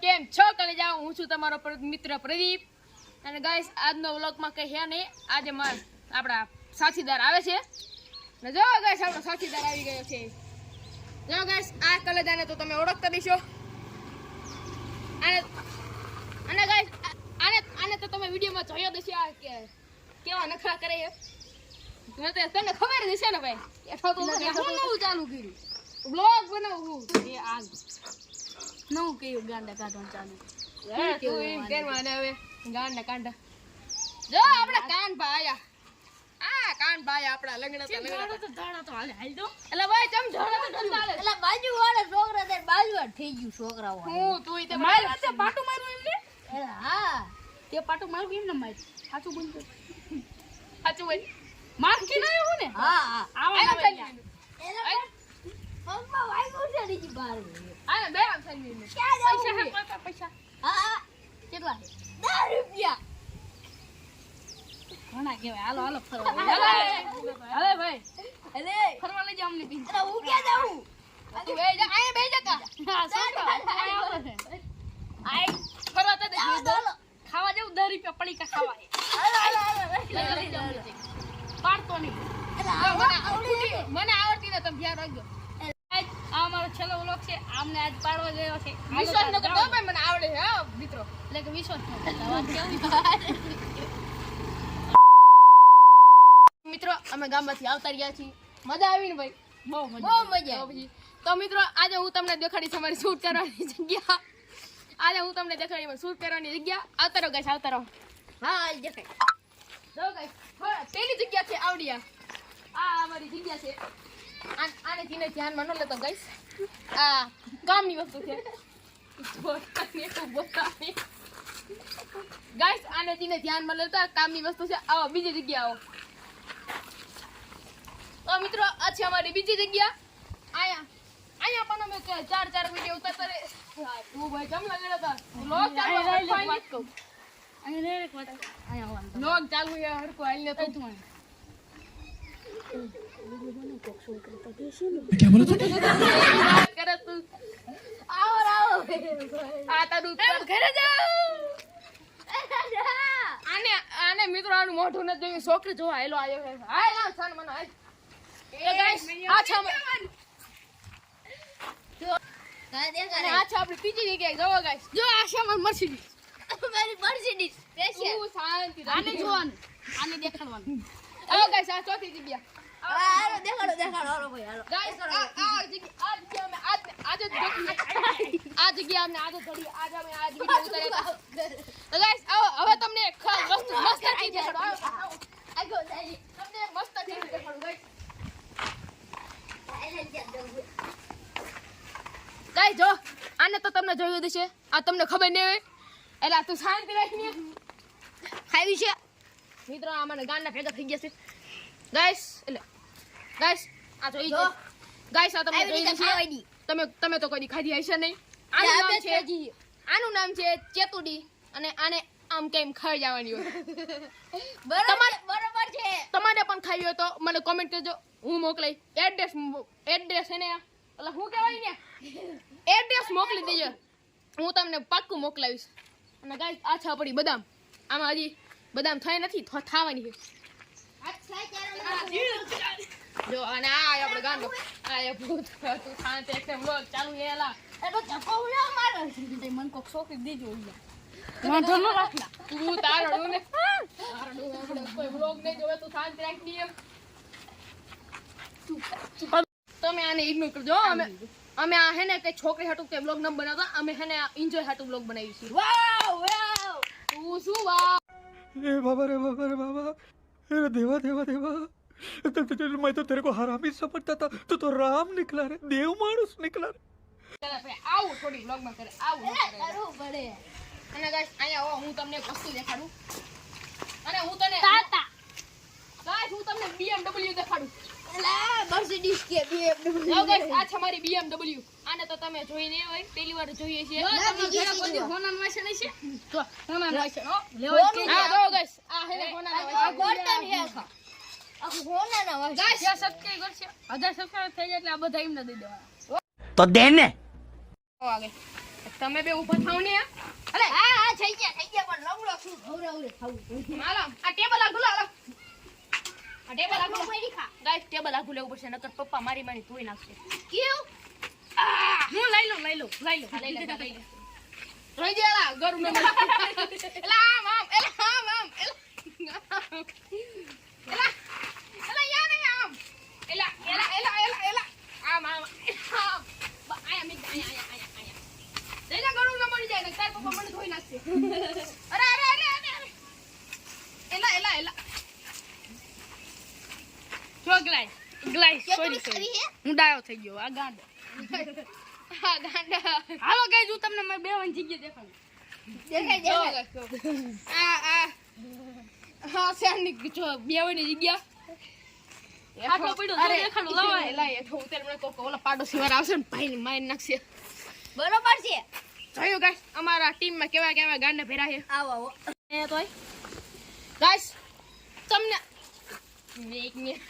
કેમ છો કલે જાઓ હું છું તમારો મિત્ર પ્રદીપ અને ગાઈસ આજનો વ્લોગમાં કઈ હે નહીં આજે આપણા સાથીદાર આવે છે ને જો ગાઈસ આપણો સાથીદાર આવી ગયો છે જો ગાઈસ આ કલેજાને તો તમે ઓળખતા દીશો અને ગાઈસ આને તો તમે વિડિયોમાં જોયો દેશે આ કે કેવા નખરા કરે છે તને ખબર જ છે ને ભાઈ એઠો તો હું ચાલુ કર્યું વ્લોગ બનાવું એ આ નવું કયું ગાંડા કાઢવાનું ચાલુ તું એમ કરવાને હવે ગાંડા કાંડા જો આપણે કાન ભાયા આ કાન ભાઈ આપડા લંગડા તો ધાણા તો હાલ દો એટલે ભાઈ ચમ ધાણા તો ચાલે એટલે બાજુ વાળા છોકરા તે બાજુ થઈ ગયું છોકરાઓ હું તું તે માર તે પાટું મારું એમને હા તે પાટું મારું કેમ ન માર સાચું બોલ સાચું બોલ માર કે ન હું ને હા આવા પગમાં વાગ્યું છે નીચે બાર આ બે આમ થઈ ને પૈસા હા કેટલા 10 રૂપિયા ઘણા કેવાય હાલો ફરવા અરે ભાઈ અરે ફરવા લઈ જાવ અમને બી અરે હું ક્યાં જાઉં તું બે જા આય બે જા હા આય ફરવા તો ખાવા જાવ 10 રૂપિયા પડીકા ખાવા પાડતો નહીં મને આવડતી ને તમે ધ્યાન રાખજો આ મારો છેલ્લો વ્લોગ છે આમને આજ પાડવા ગયો છે વિશ્વાસ ન કરતો ભાઈ મને આવડે છે હા મિત્રો એટલે કે વિશ્વાસ ન કરતા વાત કેવી મિત્રો અમે ગામમાંથી આવતા રહ્યા છીએ મજા આવી ને ભાઈ બહુ મજા આવી તો મિત્રો આજે હું તમને દેખાડીશ અમારી શૂટ કરવાની જગ્યા શૂટ કરવાની જગ્યા આવતા રહો ગાઈસ આવતા રહો હા આ દેખાય જો ગાઈસ પેલી જગ્યા છે આવડિયા આ અમારી જગ્યા છે આને જીને ધ્યાનમાં ન લેતો ગાઈસ આ કામની વસ્તુ છે ગાઈસ આને જીને ધ્યાનમાં લેતા કામની વસ્તુ છે આવો બીજી જગ્યા આવો તો મિત્રો આ છે અમારી બીજી જગ્યા અહીંયા પણ અમે 4 વિડિયો ઉતારતા રે તું ભાઈ કેમ લાગેલો તા લોક ચાલુ વાત કહું અહીંયા રે વાત અહીંયા લોક ચાલુ છે હરકો હાલને તો તું क्या बोला तूने કરે તું આવો આ તારું ઘરે જાવ આને મિત્રો આનું મોઢું ન જોયું છોકરી જોવા હેલો આવ્યો છે હાલ સાન મને હાલ એ ગાઈસ આ છે આપણી બીજી જગ્યાએ જવો ગાઈસ જો આ છે મારી મર્સિડીઝ સ્પેશિયલ શાંતિ આને જોવાનું આને દેખાડવાનું આવો ગાઈસ આ ચોથી જગ્યા હાલો દેખાડો હાલો ભાઈ હાલો ગાઈસ આ જગ્યા અમને આજે ઘડી આજ અમે આ વિડિયો ઉતાર્યા તો ગાઈસ આવો હવે તમને એક વસ્તુ મસ્ત ચીજ દેખાડો આગો જાય તમને મસ્ત ચીજ દેખાડો ગાઈસ જો આને તો તમને જોયું હશે આ તમને ખબર નહીં હોય એટલે તું શાંતિ રાખીને ખાવી છે મિત્રો આ મને ગાંડા ભેગા થઈ ગયા છે ગાઈસ આ જોઈ જો ગાઈસ આ તમને જોઈ છે તમે તો કોઈ ખાધી હશે નહીં આનું નામ છે ચેતુડી અને આને આમ કેમ ખાઈ જવાની હોય બરોબર છે તમારે પણ ખાવી હોય તો મને કોમેન્ટ કરજો હું મોકલાઈ એડ્રેસ છે ને એટલે હું કહેવાય ને એડ્રેસ મોકલી દેજો હું તમને પાક્કું મોકલાવીશ અને ગાઈસ આ છે આપણી બદામ આમાં હજી બદામ થઈ નથી થવાની છે જો અને આ આપણે ગાંડો આ ભૂત તું શાંત એકદમ વ્લોગ ચાલુ હેલા એ તો ચકો ના મારે તે મન કો છોકરી દેજો વાંધો ન રાખલા તું તારડું ને આપણે કોઈ વ્લોગ નહીં જોવે તું શાંત રાખની એમ તમે આને ઇગ્નોર કરજો અમે આ હે ને કે છોકરી હાટુ કે વ્લોગ ન બનાવતા અમે હે ને એન્જોય હાટુ વ્લોગ બનાવી છે વાવ તું શું વાવ रे बाबा अरे देवा मैं तो तेरे को हरामी समझता था तू तो राम निकला रे देव मानुस निकला रे ચલા ભાઈ આવું થોડી વ્લોગ માં કરે આવું કરું પડે અને ગાઈસ અહીંયા આવો હું તમને એક વસ્તુ દેખાડું અને હું તને તાતા ગાઈસ હું તમને BMW દેખાડું એલા મર્સિડીઝ કે BMW ગાઈસ આ છે મારી BMW આને તો તમે જોઈ નહીં હોય પહેલી વાર જોઈએ છે તમે ઘણા કોઈ હોનાન વાસણ છે તો હોનાન વાસણ હો લેવો હા જો ગાઈસ આ હે હોનાન વાસણ ગોલ્ડન હે આ હોનાન વાસણ ગાઈસ 1000 સબસ્ક્રાઇબર છે 1000 સબસ્ક્રાઇબર થઈ જાય એટલે આ બધા એમને દઈ દેવાના तो देने આગે તમે બે ઊભા થાવ ને અલે હા થઈ ગયા પણ લંગડો શું ખવડાવડે ખાવું હાલો આ ટેબલ આગળ હાલો આ ટેબલ આગળ ગાઈસ ટેબલ આગળ લેવું પડશે નકર પપ્પા મારી ધોઈ નાખશે કેવું હું લઈ લો લઈ લે રોઈ જેલા ગરુ મે એલા આમ એલા યાર ને આમ એલા આમ આયા મી આયા દેલા ગરુ ન મળી જાય ને તાર પપ્પા મને ધોઈ નાખશે અરે એલા જો ગ્લાસ સોરી હું ડાયો થઈ ગયો આ ગાંડો હાલો ગાઈસ હું તમને મારી બેવાની જગ્યા દેખાડું હા શાની જો બેવાની જગ્યા આટલો પડ્યો તો દેખાડું લાવાય એલા એઠો ઉતર મને કોક ઓલા પાડોશી વાળા આવશે ને ભાઈને મારી નાખશે બરોબર છે જોયું ગાઈસ અમારા ટીમમાં કેવા ગાંડા ભેરા છે આવો એ તોય ગાઈસ તમને એક મિનિટ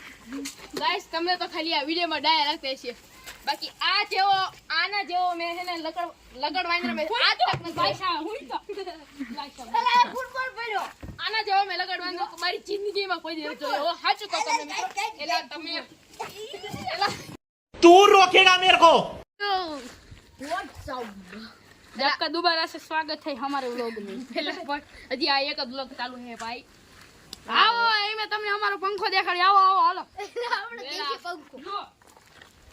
ગાઈસ તમને તો ખાલી આ વિડિયોમાં ડાયા રાખતે છે બાકી આના જેવો મેં છે ને લગડવાની મેં આજ તક નથી ભાઈ હું તો અલા ફૂટબોલ પડ્યો આના જેવો મેં લગડવાનો મારી જિંદગીમાં કોઈ દિવસ જોયો સાચું કહો તમે મિત્રો એલા તમે એલા तू रोकेगा मेरे को વોટ્સ અપ आपका दोबारा से स्वागत है हमारे व्लॉग में पहला पर हजी आ एक व्लॉग चालू है भाई आओ ए मैं તમને અમારો પંખો દેખાડી આવો હાલો આપણે દેખી પંખો જો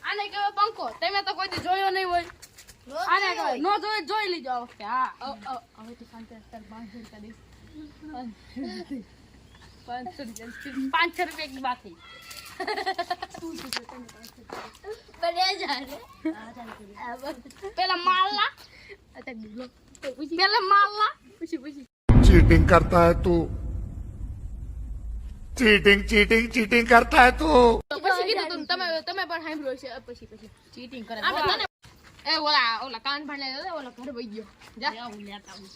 આને કેવો પંખો તમે તો કોઈ દી જોયો નહીં હોય આને કહો નો જોઈ લીજો આ વખતે હા હવે તો શાંતિ સ્તર 500 रुपए की बात है બને જાને पहला मालना पहला मालना पूछी चीटिंग करता है तू चीटिंग करता है तू પછી કીધું તમે પણ સાંભળ્યો છે પછી ચીટિંગ કરે એ ઓલા કાન ભાણ લે ઓલા ઘર વઈ ગયો જા હું લેતા હું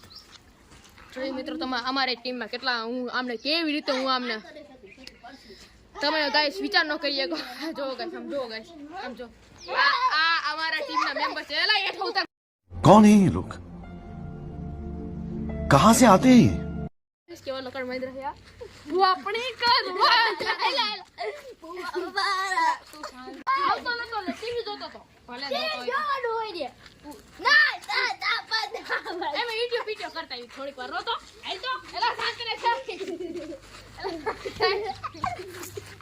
જોઈ મિત્રો તમે અમારી ટીમમાં કેટલા હું આમને કેવી રીતે હું આમને તમે ગાઈસ વિચાર ન કરીએ જો ગાઈસ સમજો ગાઈસ સમજો આ અમારા ટીમના મેમ્બર છે એલા એઠો ઉતાર कौन है ये लोग कहाँ से आते हैं ये? કેવો લકડ મહેન્દ્ર છે હું આપણી કર આવતો નતો લે ટીવી જોતો તો ભલે જોતો હોય જોડો હોય રે ના એમ યુટ્યુબ વિડિયો કરતા હોય થોડીક વાર રોતો હાલ તો એલા શાંત રહે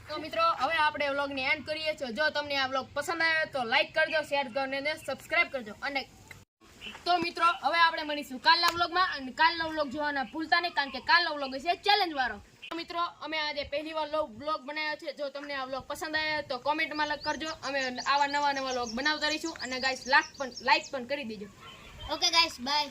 તો મિત્રો હવે આપણે વ્લોગ ને એન્ડ કરીએ છીએ જો તમને આ વ્લોગ પસંદ આવ્યો તો લાઈક કરજો શેર કરજો અને સબસ્ક્રાઇબ કરજો અને તો મિત્રો હવે આપણે મળીશું કાલના વ્લોગમાં અને કાલનો વ્લોગ જોવાના ભૂલતા નહીં કારણ કે કાલનો વ્લોગ છે ચેલેન્જ વાળો તો મિત્રો અમે આજે પહેલી વાર વ્લોગ બનાવ્યો છે જો તમને આ વ્લોગ પસંદ આવ્યો તો કોમેન્ટમાં કરજો અમે આવા નવા વ્લોગ બનાવતા રહીશું અને ગાઈસ લાઈક પણ કરી દેજો ઓકે ગાઈસ બાય